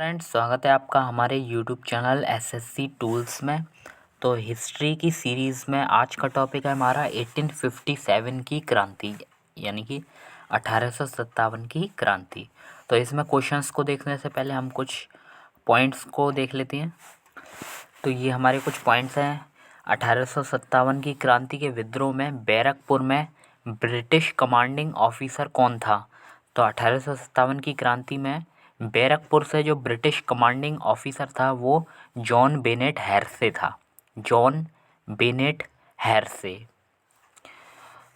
Friends, स्वागत है आपका हमारे यूट्यूब चैनल एसएससी टूल्स में। तो हिस्ट्री की सीरीज़ में आज का टॉपिक है हमारा 1857 की क्रांति, यानी कि 1857 की क्रांति। तो इसमें क्वेश्चंस को देखने से पहले हम कुछ पॉइंट्स को देख लेते हैं। तो ये हमारे कुछ पॉइंट्स हैं। 1857 की क्रांति के विद्रोह में बैरकपुर में ब्रिटिश कमांडिंग ऑफिसर कौन था? तो 1857 की क्रांति में बैरकपुर से जो ब्रिटिश कमांडिंग ऑफिसर था वो जॉन बेनेट हेर्से था। John Bennett हेर्से।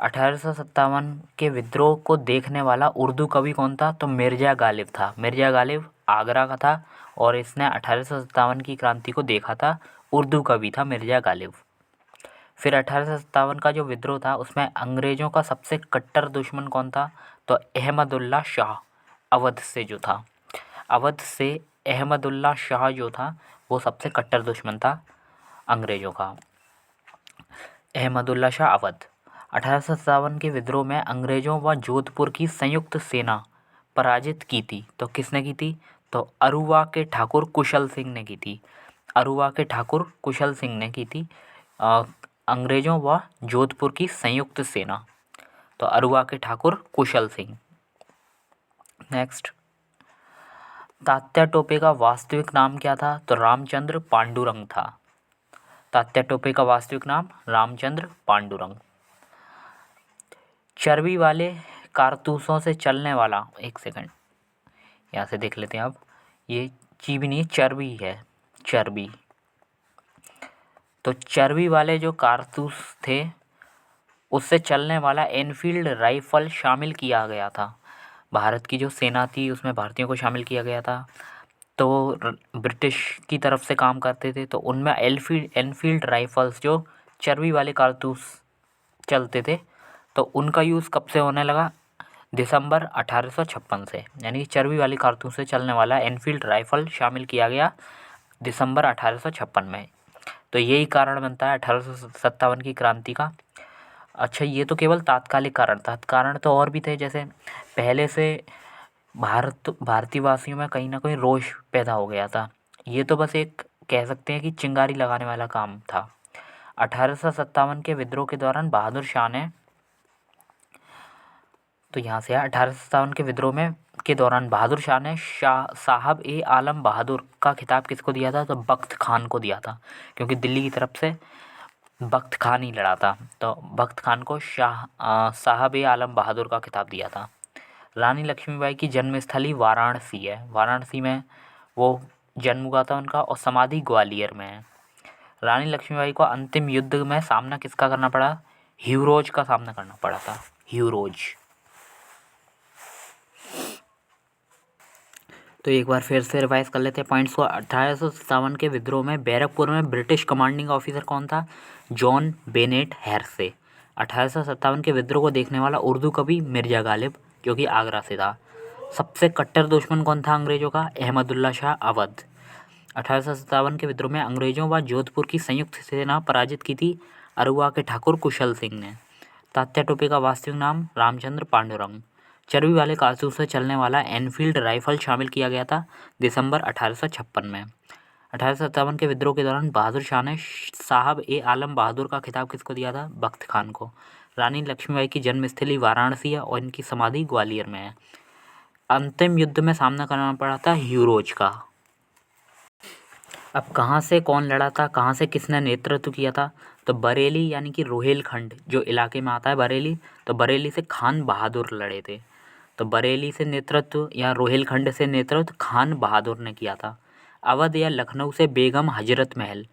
1857 के विद्रोह को देखने वाला उर्दू कवि कौन था? तो मिर्ज़ा गालिब था। मिर्ज़ा गालिब आगरा का था और इसने 1857 की क्रांति को देखा था। उर्दू कवि था मिर्ज़ा गालिब। फिर 1857 का जो विद्रोह था उसमें अंग्रेज़ों का सबसे कट्टर दुश्मन कौन था? तो अहमदुल्ला शाह अवध से जो था। अवध से अहमदुल्ला शाह जो था वो सबसे कट्टर दुश्मन था अंग्रेज़ों का। अहमदुल्ला शाह अवध। 1857 के विद्रोह में अंग्रेज़ों व जोधपुर की संयुक्त सेना पराजित की थी। तो किसने की थी? तो अरुवा के ठाकुर कुशल सिंह ने की थी। अरुवा के ठाकुर कुशल सिंह ने की थी अंग्रेज़ों व जोधपुर की संयुक्त सेना। तो अरुवा के ठाकुर कुशल सिंह। नेक्स्ट, तात्या टोपे का वास्तविक नाम क्या था? तो रामचंद्र पांडुरंग था। तात्या टोपे का वास्तविक नाम रामचंद्र पांडुरंग। चर्बी वाले कारतूसों से चलने वाला, एक सेकंड यहाँ से देख लेते हैं। अब ये चीबी नहीं, चर्बी है, चर्बी। तो चर्बी वाले जो कारतूस थे उससे चलने वाला एनफील्ड राइफल शामिल किया गया था। भारत की जो सेना थी उसमें भारतीयों को शामिल किया गया था। तो ब्रिटिश की तरफ से काम करते थे तो उनमें एनफील्ड राइफल्स जो चर्बी वाले कारतूस चलते थे तो उनका यूज़ कब से होने लगा? दिसंबर 1856 से। यानी चर्बी वाली कारतूस से चलने वाला एनफील्ड राइफल शामिल किया गया दिसंबर 1856 में। तो यही कारण बनता है 1857 की क्रांति का। अच्छा, ये तो केवल तात्कालिक कारण था। कारण तो और भी थे, जैसे पहले से भारतीय वासियों में कहीं ना कहीं रोष पैदा हो गया था। ये तो बस एक कह सकते हैं कि चिंगारी लगाने वाला काम था। 1857 के विद्रोह के दौरान बहादुर शाह ने, तो यहाँ से 1857 के विद्रोह में के दौरान बहादुर शाह ने साहब ए आलम बहादुर का खिताब किसको दिया था? तो बख्त खान को दिया था, क्योंकि दिल्ली की तरफ से बख्त खान ही लड़ा था। तो बख्त खान को साहब ए आलम बहादुर का खिताब दिया था। रानी लक्ष्मीबाई की जन्मस्थली वाराणसी है। वाराणसी में वो जन्म हुआ था उनका, और समाधि ग्वालियर में है। रानी लक्ष्मीबाई को अंतिम युद्ध में सामना किसका करना पड़ा? ह्यूरोज का सामना करना पड़ा था। ह्यूरोज। तो एक बार फिर से रिवाइज कर लेते हैं पॉइंट्स को। 1857 के विद्रोह में बैरकपुर में ब्रिटिश कमांडिंग ऑफिसर कौन था? John Bennett हेर्से। 1857 के विद्रोह को देखने वाला उर्दू कवि मिर्ज़ा गालिब, जो कि आगरा से था। सबसे कट्टर दुश्मन कौन था अंग्रेज़ों का? अहमदुल्ला शाह अवध। 1857 के विद्रोह में अंग्रेज़ों व जोधपुर की संयुक्त सेना पराजित की थी अरुवा के ठाकुर कुशल सिंह ने। तात्या टोपे का वास्तविक नाम रामचंद्र पांडुरंग। चर्बी वाले कारतूस से चलने वाला एनफील्ड राइफल शामिल किया गया था दिसंबर 1856 में। 1857 के विद्रोह के दौरान बहादुर शाह ने साहब ए आलम बहादुर का खिताब किसको दिया था? बख्त खान को। रानी लक्ष्मीबाई की जन्मस्थली वाराणसी है और इनकी समाधि ग्वालियर में है। अंतिम युद्ध में सामना करना पड़ा था ह्यूरोज का। अब कहाँ से कौन लड़ा था, कहाँ से किसने नेतृत्व किया था? तो बरेली, यानी कि रोहेलखंड जो इलाके में आता है बरेली, तो बरेली से खान बहादुर लड़े थे। तो बरेली से नेतृत्व या रोहेलखंड से नेतृत्व खान बहादुर ने किया था। अवध या लखनऊ से बेगम हजरत महल।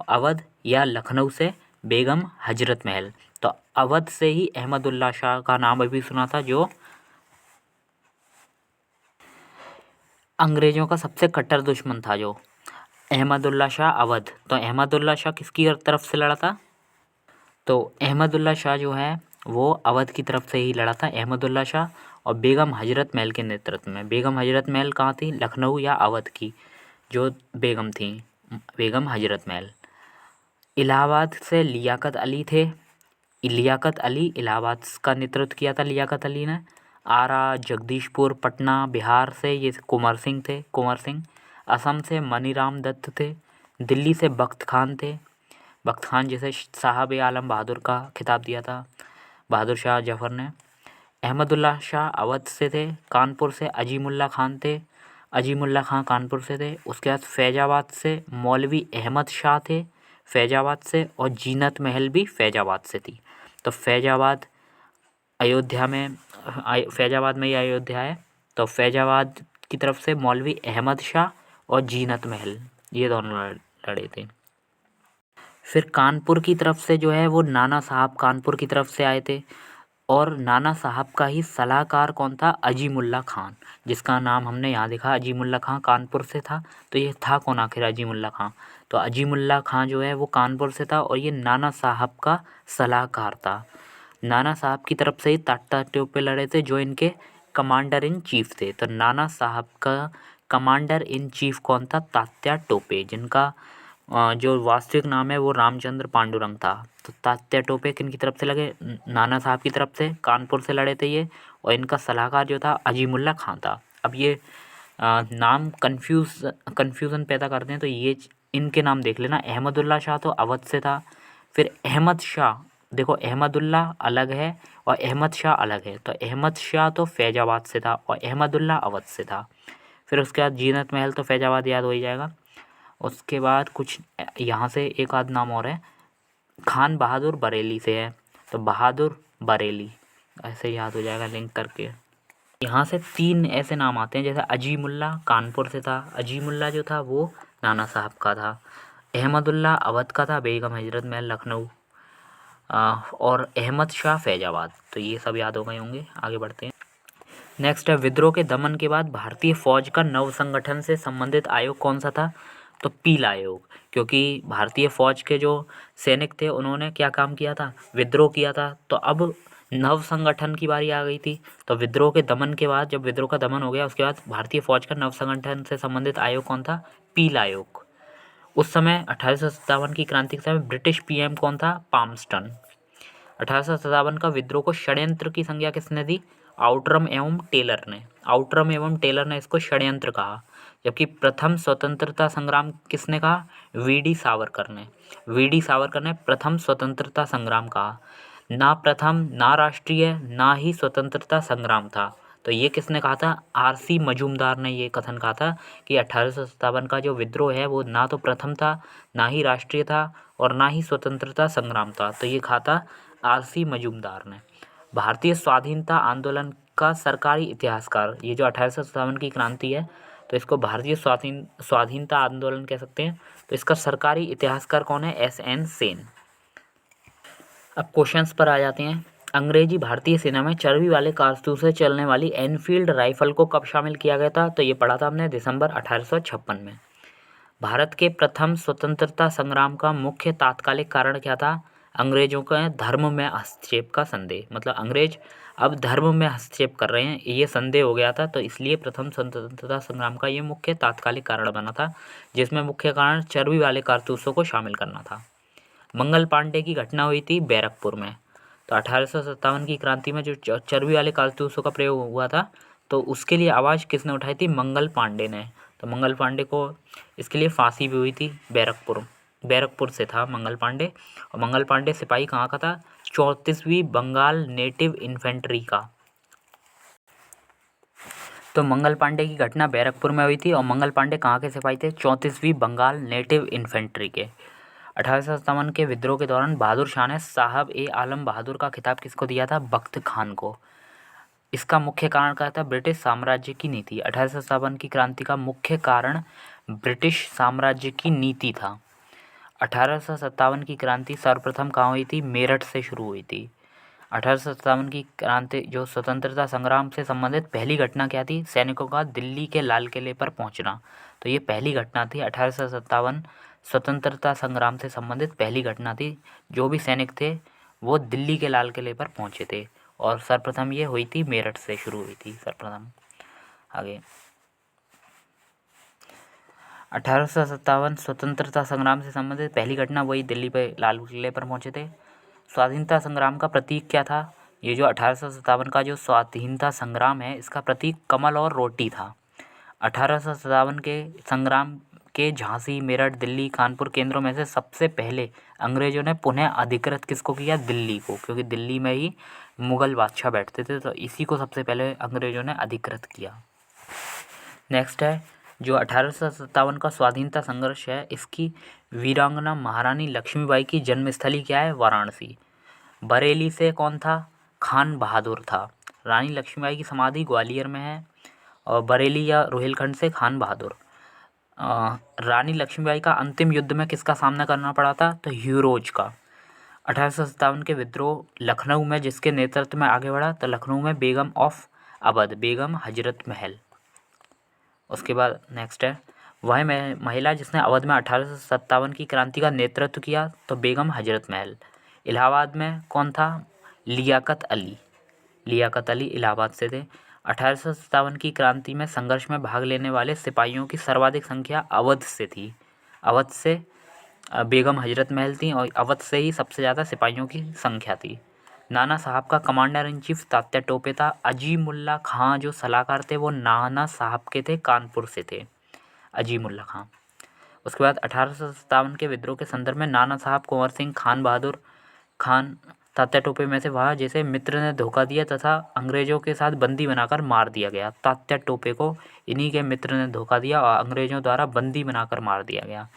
अवध या लखनऊ से बेगम हजरत महल। तो अवध से ही अहमदुल्ला शाह का नाम अभी सुना था, जो अंग्रेज़ों का सबसे कट्टर दुश्मन था, जो अहमदुल्ला शाह अवध। तो अहमदुल्ला शाह किसकी तरफ से लड़ा था? तो अहमदुल्ला शाह जो है वो अवध की तरफ से ही लड़ा था। अहमदुल्ला शाह और बेगम हजरत महल के नेतृत्व में। बेगम हजरत महल कहाँ थी? लखनऊ या अवध की जो बेगम थी, बेगम हजरत महल। इलाहाबाद से लियाकत अली थे। लियाकत अली इलाहाबाद का नेतृत्व किया था लियाकत अली ने। आरा, जगदीशपुर, पटना, बिहार से ये कुंवर सिंह थे। कुंवर सिंह असम से मनीराम दत्त थे, दिल्ली से बख्त खान थे, बख्त खान जिसे साहब ए आलम बहादुर का खिताब दिया था बहादुर शाह जफ़र ने। अहमदुल्ला शाह अवध से थे, कानपुर से अजीमुल्ला खान थे, अजीमुल्ला खां कानपुर से थे। उसके बाद फैज़ाबाद से मौलवी अहमद शाह थे, फैज़ाबाद से, और जीनत महल भी फैज़ाबाद से थी। तो फैज़ाबाद अयोध्या में फैज़ाबाद में ही अयोध्या है। तो फैज़ाबाद की तरफ से मौलवी अहमद शाह और जीनत महल, ये दोनों लड़े थे। फिर कानपुर की तरफ से जो है वो नाना साहब कानपुर की तरफ से आए थे, और नाना साहब का ही सलाहकार कौन था? अजीमुल्ला खान, जिसका नाम हमने यहाँ देखा अजीमुल्ला खां कानपुर से था। तो ये था कौन आखिर अजीमुल्ला खां? तो अजीमुल्ला खां जो है वो कानपुर से था और ये नाना साहब का सलाहकार था। नाना साहब की तरफ से ही तात्या टोपे लड़े थे जो इनके कमांडर इन चीफ थे। तो नाना साहब का कमांडर इन चीफ कौन था? तात्या टोपे, जिनका जो वास्तविक नाम है वो रामचंद्र पांडुरंग था। तो तात्या टोपे किन की तरफ से लगे? नाना साहब की तरफ से, कानपुर से लड़े थे ये, और इनका सलाहकार जो था अजीमुल्ला खां था। अब ये नाम कन्फ्यूज़न पैदा करते हैं, तो ये इनके नाम देख लेना। अहमदुल्ला शाह तो अवध से था, फिर अहमद शाह, देखो अहमदुल्ला अलग है और अहमद शाह अलग है। तो अहमद शाह तो फैज़ाबाद से था और अहमदुल्ला अवध से था। फिर उसके बाद जीनत महल तो फैज़ाबाद याद हो ही जाएगा। उसके बाद कुछ यहाँ से एक आध नाम और है, खान बहादुर बरेली से है, तो बहादुर बरेली ऐसे याद हो जाएगा लिंक करके। यहाँ से 3 ऐसे नाम आते हैं, जैसे अजीमुल्ला कानपुर से था, अजीमुल्ला जो था वो नाना साहब का था, अहमदुल्ला अवध का था, बेगम हजरत महल लखनऊ, और अहमद शाह फैज़ाबाद। तो ये सब याद हो गए होंगे। आगे बढ़ते हैं। नेक्स्ट है, विद्रोह के दमन के बाद भारतीय फौज का नव संगठन से संबंधित आयोग कौन सा था? तो पील आयोग, क्योंकि भारतीय फौज के जो सैनिक थे उन्होंने क्या काम किया था? विद्रोह किया था। तो अब नव संगठन की बारी आ गई थी। तो विद्रोह के दमन के बाद, जब विद्रोह का दमन हो गया, उसके बाद भारतीय फौज का नव संगठन से संबंधित आयोग कौन था? पील आयोग। उस समय 1857 की क्रांति के समय ब्रिटिश पीएम कौन था? पामस्टन। 1857 का विद्रोह को षड्यंत्र की संज्ञा किसने दी? आउटरम एवं टेलर ने। आउटरम एवं टेलर ने इसको षड्यंत्र कहा। जबकि प्रथम स्वतंत्रता संग्राम किसने कहा? वीडी सावरकर ने। वीडी सावरकर ने प्रथम स्वतंत्रता संग्राम कहा। ना प्रथम, ना राष्ट्रीय, ना ही स्वतंत्रता संग्राम था। तो ये किसने कहा था? आरसी मजूमदार ने ये कथन कहा था कि 1857 का जो विद्रोह है वो ना तो प्रथम था, ना ही राष्ट्रीय था, और ना ही स्वतंत्रता संग्राम था। तो ये कहा था आरसी मजूमदार ने। भारतीय स्वाधीनता आंदोलन का सरकारी इतिहासकार, ये जो 1857 की क्रांति है तो इसको भारतीय स्वाधीनता आंदोलन कह सकते हैं। तो इसका सरकारी इतिहासकार कौन है? एस.एन. सेन। अब क्वेश्चंस पर आ जाते हैं। अंग्रेजी भारतीय सेना में चर्बी वाले कारतूस से चलने वाली एनफील्ड राइफल को कब शामिल किया गया था? तो ये पढ़ा था हमने दिसंबर 1856 में। भारत के प्रथम स्वतंत्रता संग्राम का मुख्य तात्कालिक कारण क्या था? अंग्रेजों का धर्म में हस्तक्षेप का संदेह, मतलब अंग्रेज अब धर्म में हस्तक्षेप कर रहे हैं, ये संदेह हो गया था। तो इसलिए प्रथम स्वतंत्रता संग्राम का ये मुख्य तात्कालिक कारण बना था, जिसमें मुख्य कारण चर्बी वाले कारतूसों को शामिल करना था। मंगल पांडे की घटना हुई थी बैरकपुर में। तो 1857 की क्रांति में जो चर्बी वाले कारतूसों का प्रयोग हुआ था, तो उसके लिए आवाज़ किसने उठाई थी? मंगल पांडे ने। तो मंगल पांडे को इसके लिए फांसी भी हुई थी बैरकपुर से था मंगल पांडे। और मंगल पांडे सिपाही कहाँ का था? 34वीं बंगाल नेटिव इन्फेंट्री का। तो मंगल पांडे की घटना बैरकपुर में हुई थी और मंगल पांडे कहाँ के सिपाही थे? 34वीं बंगाल नेटिव इन्फेंट्री के। 1857 के विद्रोह के दौरान बहादुर शाह ने साहब ए आलम बहादुर का खिताब किसको दिया था? बख्त खान को। इसका मुख्य कारण क्या था? ब्रिटिश साम्राज्य की नीति। 1857 की क्रांति का मुख्य कारण ब्रिटिश साम्राज्य की नीति था। 1857 की क्रांति सर्वप्रथम कहाँ हुई थी? मेरठ से शुरू हुई थी। 1857 की क्रांति जो स्वतंत्रता संग्राम से संबंधित पहली घटना क्या थी? सैनिकों का दिल्ली के लाल किले पर पहुंचना। तो ये पहली घटना थी। 1857 स्वतंत्रता संग्राम से संबंधित पहली घटना थी। जो भी सैनिक थे वो दिल्ली के लाल किले पर पहुंचे थे, और सर्वप्रथम ये हुई थी मेरठ से शुरू हुई थी सर्वप्रथम। आगे 1857 स्वतंत्रता संग्राम से संबंधित पहली घटना वही दिल्ली पे लाल किले पर पहुंचे थे। स्वाधीनता संग्राम का प्रतीक क्या था? ये जो 1857 का जो स्वाधीनता संग्राम है इसका प्रतीक कमल और रोटी था। 1857 के संग्राम के झांसी, मेरठ, दिल्ली, कानपुर केंद्रों में से सबसे पहले अंग्रेजों ने पुनः अधिकृत किसको किया? दिल्ली को, क्योंकि दिल्ली में ही मुगल बादशाह बैठते थे, तो इसी को सबसे पहले अंग्रेजों ने अधिकृत किया। नेक्स्ट है जो 1857 का स्वाधीनता संघर्ष है, इसकी वीरांगना महारानी लक्ष्मीबाई की जन्मस्थली क्या है? वाराणसी। बरेली से कौन था? खान बहादुर था। रानी लक्ष्मीबाई की समाधि ग्वालियर में है, और बरेली या रोहिलखंड से खान बहादुर। रानी लक्ष्मीबाई का अंतिम युद्ध में किसका सामना करना पड़ा था? तो ह्यूरोज का। 1857 के विद्रोह लखनऊ में जिसके नेतृत्व में आगे बढ़ा? तो लखनऊ में बेगम ऑफ अवध, बेगम हजरत महल। उसके बाद नेक्स्ट है वह महिला जिसने अवध में 1857 की क्रांति का नेतृत्व किया? तो बेगम हजरत महल। इलाहाबाद में कौन था? लियाकत अली। लियाकत अली इलाहाबाद से थे। 1857 की क्रांति में संघर्ष में भाग लेने वाले सिपाहियों की सर्वाधिक संख्या अवध से थी। अवध से बेगम हजरत महल थी, और अवध से ही सबसे ज़्यादा सिपाहियों की संख्या थी। नाना साहब का commander in chief Tatya Tope था। अजीमुल्ला खां जो सलाहकार थे वो नाना साहब के थे, कानपुर से थे अजीमुल्ला खां। उसके बाद 1857 के विद्रोह के संदर्भ में नाना साहब, कुंवर सिंह, खान बहादुर खान तात्या टोपे में से वह जिसे मित्र ने धोखा दिया तथा अंग्रेजों के साथ बंदी बनाकर मार दिया गया। तात्या टोपे को इन्हीं के मित्र ने धोखा दिया और अंग्रेजों द्वारा बंदी बनाकर मार दिया गया।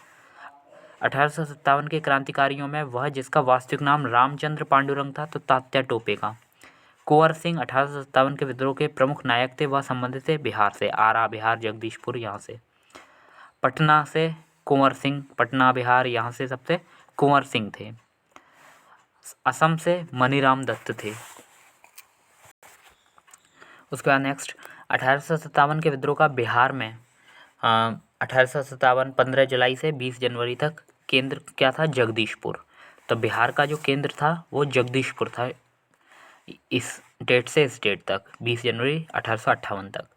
1857 के क्रांतिकारियों में वह जिसका वास्तविक नाम रामचंद्र पांडुरंग था, तो तात्या टोपे का। कुंवर सिंह 1857 के विद्रोह के प्रमुख नायक थे, वह संबंधित थे बिहार से, आरा बिहार, जगदीशपुर यहाँ से। पटना से कुंवर सिंह, पटना बिहार यहाँ से सबसे कुंवर सिंह थे। असम से मनीराम दत्त थे। उसके बाद नेक्स्ट 1857 के विद्रोह का बिहार में 1857 15 जुलाई से 20 जनवरी तक केंद्र क्या था? जगदीशपुर। तो बिहार का जो केंद्र था वो जगदीशपुर था इस डेट से इस डेट तक, 20 जनवरी 1858 तक।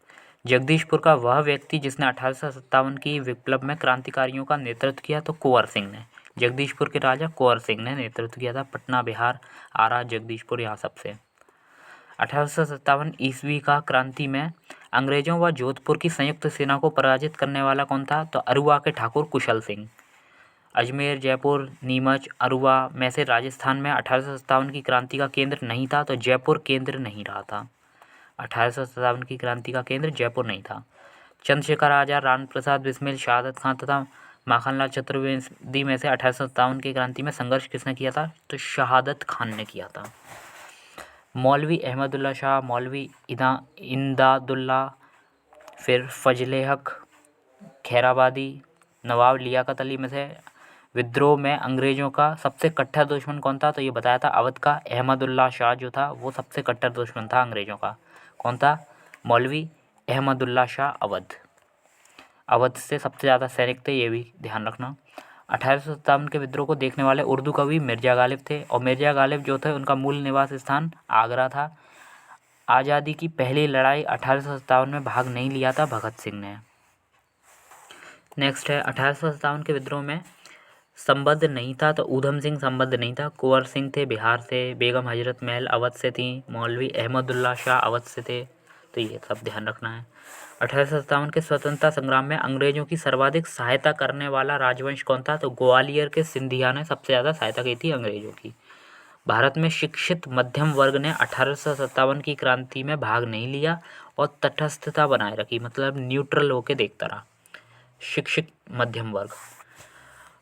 जगदीशपुर का वह व्यक्ति जिसने 1857 की विप्लव में क्रांतिकारियों का नेतृत्व किया, तो कुंवर सिंह ने। जगदीशपुर के राजा कुंवर सिंह ने नेतृत्व किया था। पटना बिहार, आरा, जगदीशपुर यहाँ सबसे। 1857 ईस्वी का क्रांति में अंग्रेजों व जोधपुर की संयुक्त सेना को पराजित करने वाला कौन था? तो अरुवा के ठाकुर कुशल सिंह। अजमेर, जयपुर, नीमच, अरुवा में से राजस्थान में 1857 की क्रांति का केंद्र नहीं था, तो जयपुर केंद्र नहीं रहा था। 1857 की क्रांति का केंद्र जयपुर नहीं था। चंद्रशेखर आज़ाद, राम प्रसाद बिस्मिल, शहादत खान तथा माखनलाल चतुर्वेदी में से 1857 की क्रांति में संघर्ष किसने किया था? तो शहादत खान ने किया था। मौलवी अहमदुल्ला शाह, मौलवी इमदादुल्ला, फिर फजले हक खैराबादी, नवाब लियाकत अली में से विद्रोह में अंग्रेज़ों का सबसे कट्टर दुश्मन कौन था? तो ये बताया था अवध का अहमदुल्ला शाह जो था वो सबसे कट्टर दुश्मन था अंग्रेज़ों का। कौन था? मौलवी अहमदुल्ला शाह, अवध। अवध से सबसे ज़्यादा सैनिक थे, ये भी ध्यान रखना। 1857 के विद्रोह को देखने वाले उर्दू कवि मिर्ज़ा गालिब थे, और मिर्ज़ा गालिब जो थे उनका मूल निवास स्थान आगरा था। आज़ादी की पहली लड़ाई 1857 में भाग नहीं लिया था भगत सिंह ने। नेक्स्ट है 1857 के विद्रोह में संबद्ध नहीं था, तो ऊधम सिंह संबद्ध नहीं था। कुंवर सिंह थे बिहार से, बेगम हजरत महल अवध से थी, मौलवी अहमदुल्ला शाह अवध से थे, तो ये सब ध्यान रखना है। 1857 के स्वतंत्रता संग्राम में अंग्रेजों की सर्वाधिक सहायता करने वाला राजवंश कौन था? तो ग्वालियर के सिंधिया ने सबसे ज़्यादा सहायता की थी अंग्रेजों की। भारत में शिक्षित मध्यम वर्ग ने 1857 की क्रांति में भाग नहीं लिया और तटस्थता बनाए रखी, मतलब न्यूट्रल होकर देखता रहा। शिक्षित मध्यम वर्ग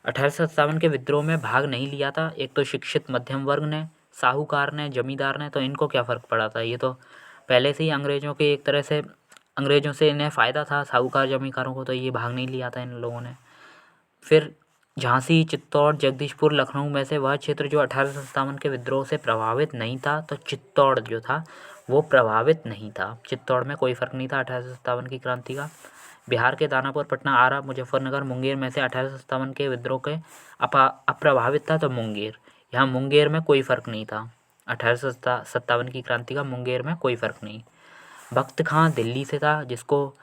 1857 के विद्रोह में भाग नहीं लिया था। एक तो शिक्षित मध्यम वर्ग ने, साहूकार ने, जमींदार ने, तो इनको क्या फ़र्क पड़ा था? ये तो पहले से ही अंग्रेज़ों के एक तरह से अंग्रेज़ों से इन्हें फ़ायदा था साहूकार जमींदारों को, तो ये भाग नहीं लिया था इन लोगों ने। फिर झांसी, चित्तौड़, जगदीशपुर, लखनऊ में से वह क्षेत्र जो 1857 के विद्रोह से प्रभावित नहीं था, तो चित्तौड़ जो था वो प्रभावित नहीं था। चित्तौड़ में कोई फ़र्क नहीं था 1857 की क्रांति का। बिहार के दानापुर, पटना, आरा, मुजफ्फरनगर, मुंगेर में से 1857 के विद्रोह के अप्रभावित था, तो मुंगेर। यहाँ मुंगेर में कोई फ़र्क नहीं था 1857 की क्रांति का, मुंगेर में कोई फ़र्क नहीं। बख्त खां दिल्ली से था, जिसको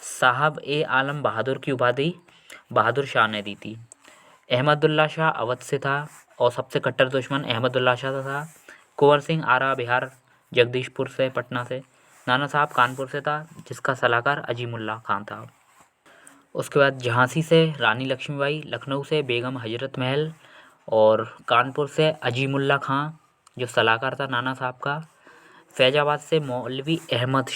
साहब ए आलम बहादुर की उपाधि बहादुर शाह ने दी थी। अहमदुल्ला शाह अवध से था, और सबसे कट्टर दुश्मन अहमदुल्ला शाह था। कुंवर सिंह आरा बिहार, जगदीशपुर से, पटना से। नाना साहब कानपुर से था, जिसका सलाहकार अजीमुल्ला खां था। उसके बाद झांसी से रानी लक्ष्मीबाई, लखनऊ से बेगम हजरत महल और कानपुर से अजीमुल्ला खां जो सलाहकार था नाना साहब का। फैज़ाबाद से मौलवी अहमद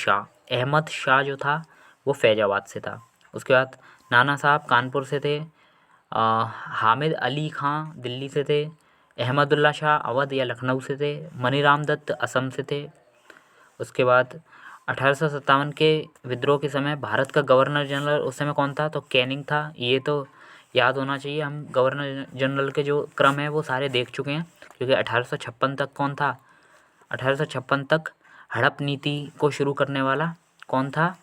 शाह जो था वो फैज़ाबाद से था। उसके बाद नाना साहब कानपुर से थे। हामिद अली खां दिल्ली से थे। अहमदुल्ला शाह अवध या लखनऊ से थे। मनीराम दत्त असम से थे। उसके बाद 1857 के विद्रोह के समय भारत का गवर्नर जनरल उस समय कौन था, तो कैनिंग था। ये तो याद होना चाहिए, हम गवर्नर जनरल के जो क्रम है वो सारे देख चुके हैं, क्योंकि 1856 तक कौन था, 1856 तक हड़प नीति को शुरू करने वाला कौन था,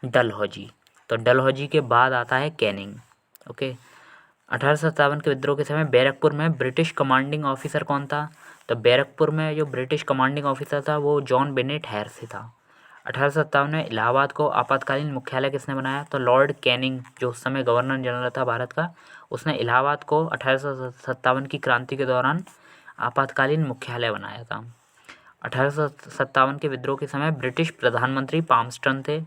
डलहौजी। तो डलहौजी के बाद आता है कैनिंग। ओके। 1857 के विद्रोह के समय बैरकपुर में ब्रिटिश कमांडिंग ऑफिसर कौन था, तो बैरकपुर में जो ब्रिटिश कमांडिंग ऑफिसर था वो जॉन बेनेट हैर्स था। 1857 में इलाहाबाद को आपातकालीन मुख्यालय किसने बनाया, तो लॉर्ड कैनिंग जो उस समय गवर्नर जनरल था भारत का, उसने इलाहाबाद को 1857 की क्रांति के दौरान आपातकालीन मुख्यालय बनाया था। 1857 के विद्रोह के समय ब्रिटिश प्रधानमंत्री पामस्टन थे।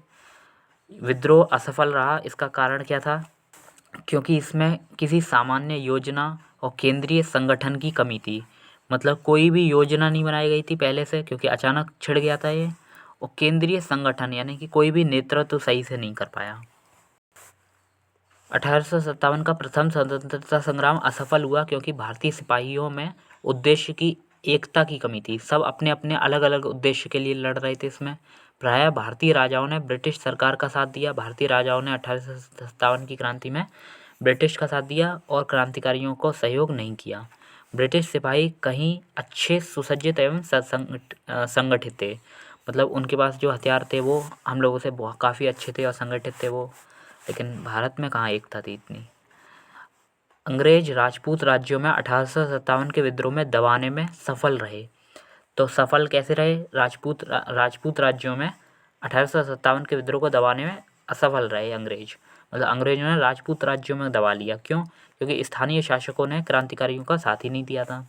विद्रोह असफल रहा, इसका कारण क्या था, क्योंकि इसमें किसी सामान्य योजना और केंद्रीय संगठन की कमी थी। मतलब कोई भी योजना नहीं बनाई गई थी पहले से, क्योंकि अचानक छिड़ गया था ये, और केंद्रीय संगठन यानी कि कोई भी नेतृत्व सही से नहीं कर पाया। 1857 का प्रथम स्वतंत्रता संग्राम असफल हुआ क्योंकि भारतीय सिपाहियों में उद्देश्य की एकता की कमी थी। सब अपने अपने अलग अलग उद्देश्य के लिए लड़ रहे थे। इसमें प्रायः भारतीय राजाओं ने ब्रिटिश सरकार का साथ दिया। भारतीय राजाओं ने 1857 की क्रांति में ब्रिटिश का साथ दिया और क्रांतिकारियों को सहयोग नहीं किया। ब्रिटिश सिपाही कहीं अच्छे सुसज्जित एवं संगठित थे। मतलब उनके पास जो हथियार थे वो हम लोगों से बहुत काफ़ी अच्छे थे और संगठित थे वो, लेकिन भारत में कहाँ एकता थी इतनी। अंग्रेज राजपूत राज्यों में 1857 के विद्रोह में दबाने में सफल रहे। तो सफल कैसे रहे, राजपूत राज्यों में 1857 के विद्रोह को दबाने में असफल रहे अंग्रेज। मतलब अंग्रेजों ने राजपूत राज्यों में दबा लिया। क्यों, क्योंकि स्थानीय शासकों ने क्रांतिकारियों का साथ ही नहीं दिया था।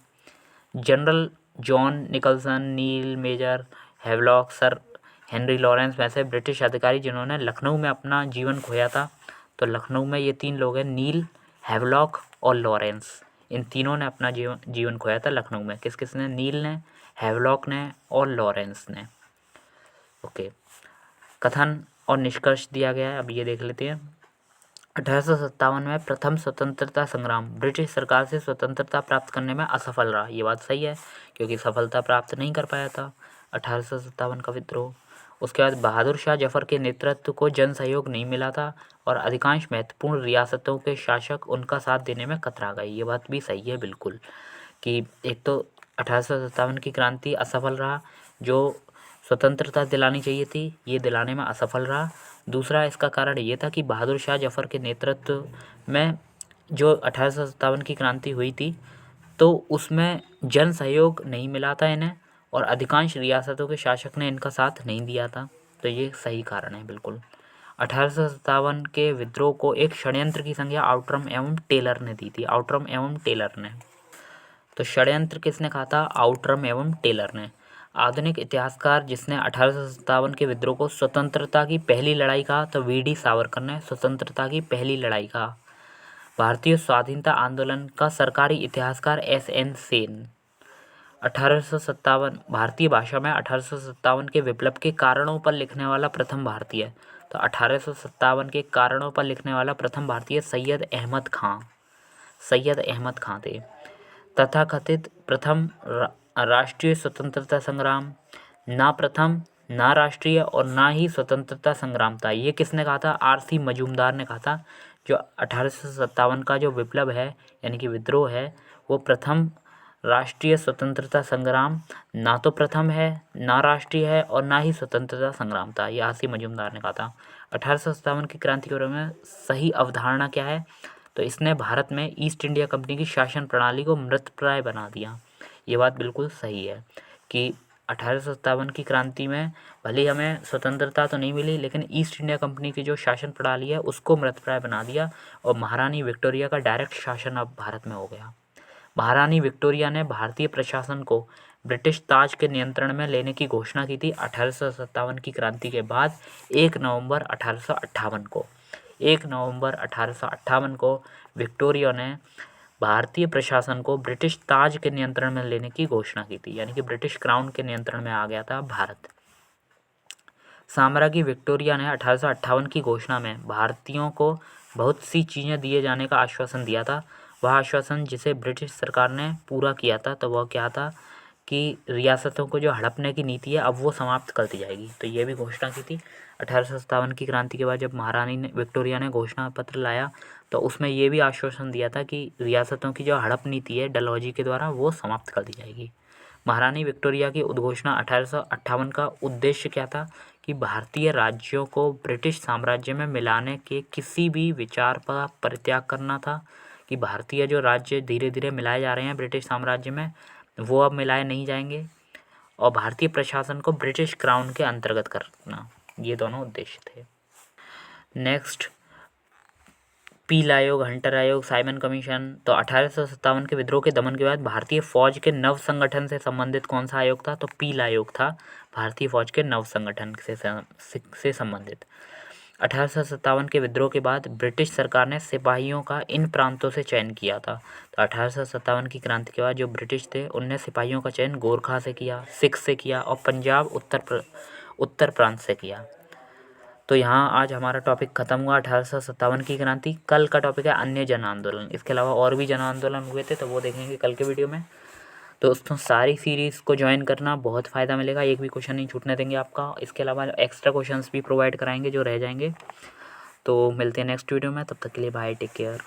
General John Nicholson, Neill major, Havelock, sir Henry Lawrence वैसे ब्रिटिश अधिकारी जिन्होंने लखनऊ में अपना जीवन खोया था। तो लखनऊ में ये 3 लोग हैं, नील, हैवलॉक और लॉरेंस। इन तीनों ने अपना जीवन खोया था लखनऊ में। किस किस ने, नील ने, हैवलॉक ने और लॉरेंस ने। ओके। कथन और निष्कर्ष दिया गया है, अब ये देख लेते हैं। 1857 में प्रथम स्वतंत्रता संग्राम ब्रिटिश सरकार से स्वतंत्रता प्राप्त करने में असफल रहा। ये बात सही है, क्योंकि सफलता प्राप्त नहीं कर पाया था 1857 का विद्रोह। उसके बाद बहादुर शाह जफर के नेतृत्व को जन सहयोग नहीं मिला था और अधिकांश महत्वपूर्ण रियासतों के शासक उनका साथ देने में कतरा गए। ये बात भी सही है बिल्कुल, कि एक तो 1857 की क्रांति असफल रहा, जो स्वतंत्रता दिलानी चाहिए थी ये दिलाने में असफल रहा। दूसरा इसका कारण ये था कि बहादुर शाह जफर के नेतृत्व में जो 1857 की क्रांति हुई थी तो उसमें जन सहयोग नहीं मिला था इन्हें, और अधिकांश रियासतों के शासक ने इनका साथ नहीं दिया था। तो ये सही कारण है बिल्कुल। 1857 के विद्रोह को एक षड्यंत्र की संज्ञा आउटरम एवं टेलर ने दी थी। आउटरम एवं टेलर ने, तो षड्यंत्र किसने कहा था, आउटरम एवं टेलर ने। आधुनिक इतिहासकार जिसने 1857 के विद्रोह को स्वतंत्रता की पहली लड़ाई कहा, तो वी.डी. सावरकर ने स्वतंत्रता की पहली लड़ाई कहा। भारतीय स्वाधीनता आंदोलन का सरकारी इतिहासकार S.N. सेन। 1857 भारतीय भाषा में 1857 के विप्लव के कारणों पर लिखने वाला प्रथम भारतीय, तो 1857 के कारणों पर लिखने वाला प्रथम भारतीय सैयद अहमद खां थे। तथाकथित प्रथम राष्ट्रीय स्वतंत्रता संग्राम ना प्रथम, ना राष्ट्रीय और ना ही स्वतंत्रता संग्राम था। ये किसने कहा था, R.C. मजूमदार ने कहा था। जो 1857 का जो विप्लव है यानी कि विद्रोह है वो प्रथम राष्ट्रीय स्वतंत्रता संग्राम ना तो प्रथम है, ना राष्ट्रीय है और ना ही स्वतंत्रता संग्राम था। ये R.C. मजूमदार ने कहा था। 1857 की क्रांति के बारे में सही अवधारणा क्या है, तो इसने भारत में ईस्ट इंडिया कंपनी की शासन प्रणाली को मृतप्राय बना दिया। ये बात बिल्कुल सही है कि 1857 की क्रांति में भले ही हमें स्वतंत्रता तो नहीं मिली, लेकिन ईस्ट इंडिया कंपनी की जो शासन प्रणाली है उसको मृतप्राय बना दिया और महारानी विक्टोरिया का डायरेक्ट शासन अब भारत में हो गया। महारानी विक्टोरिया ने भारतीय प्रशासन को ब्रिटिश ताज के नियंत्रण में लेने की घोषणा की थी 1857 की क्रांति के बाद 1 नवंबर 1858 को। 1 नवंबर 1858 को विक्टोरिया ने भारतीय प्रशासन को ब्रिटिश ताज के नियंत्रण में लेने की घोषणा की थी, यानी कि ब्रिटिश क्राउन के नियंत्रण में आ गया था भारत। साम्राज्ञी विक्टोरिया ने 1858 की घोषणा में भारतीयों को बहुत सी चीज़ें दिए जाने का आश्वासन दिया था। वह आश्वासन जिसे ब्रिटिश सरकार ने पूरा किया था, तो वह क्या था कि रियासतों को जो हड़पने की नीति है अब वो समाप्त कर दी जाएगी। तो ये भी घोषणा की थी 1857 की क्रांति के बाद। जब महारानी ने विक्टोरिया ने घोषणा पत्र लाया तो उसमें ये भी आश्वासन दिया था कि रियासतों की जो हड़प नीति है डलहौजी के द्वारा वो समाप्त कर दी जाएगी। महारानी विक्टोरिया की उद्घोषणा 1858 का उद्देश्य क्या था कि भारतीय राज्यों को ब्रिटिश साम्राज्य में मिलाने के किसी भी विचार का परित्याग करना था, कि भारतीय जो राज्य धीरे धीरे मिलाए जा रहे हैं ब्रिटिश साम्राज्य में वो अब मिलाए नहीं जाएंगे, और भारतीय प्रशासन को ब्रिटिश क्राउन के अंतर्गत करना, ये दोनों उद्देश्य थे। नेक्स्ट, पील आयोग, हंटर आयोग, साइमन कमीशन। तो 1857 के विद्रोह के दमन के बाद भारतीय फौज के नव संगठन से संबंधित कौन सा आयोग था? तो पील आयोग था, भारतीय फौज के नव संगठन से संबंधित। 1857 के विद्रोह के बाद ब्रिटिश सरकार ने सिपाहियों का इन प्रांतों से चयन किया था। तो 1857 की क्रांति के बाद जो ब्रिटिश थे उनने सिपाहियों का चयन गोरखा से किया, सिख से किया और पंजाब उत्तर प्रांत से किया। तो यहाँ आज हमारा टॉपिक ख़त्म हुआ 1857 की क्रांति। कल का टॉपिक है अन्य जन आंदोलन। इसके अलावा और भी जन आंदोलन हुए थे तो वो देखेंगे कल के वीडियो में। तो दोस्तों सारी सीरीज़ को ज्वाइन करना, बहुत फ़ायदा मिलेगा, एक भी क्वेश्चन नहीं छूटने देंगे आपका। इसके अलावा एक्स्ट्रा क्वेश्चंस भी प्रोवाइड कराएंगे जो रह जाएंगे। तो मिलते हैं नेक्स्ट वीडियो में, तब तक के लिए बाय, टेक केयर।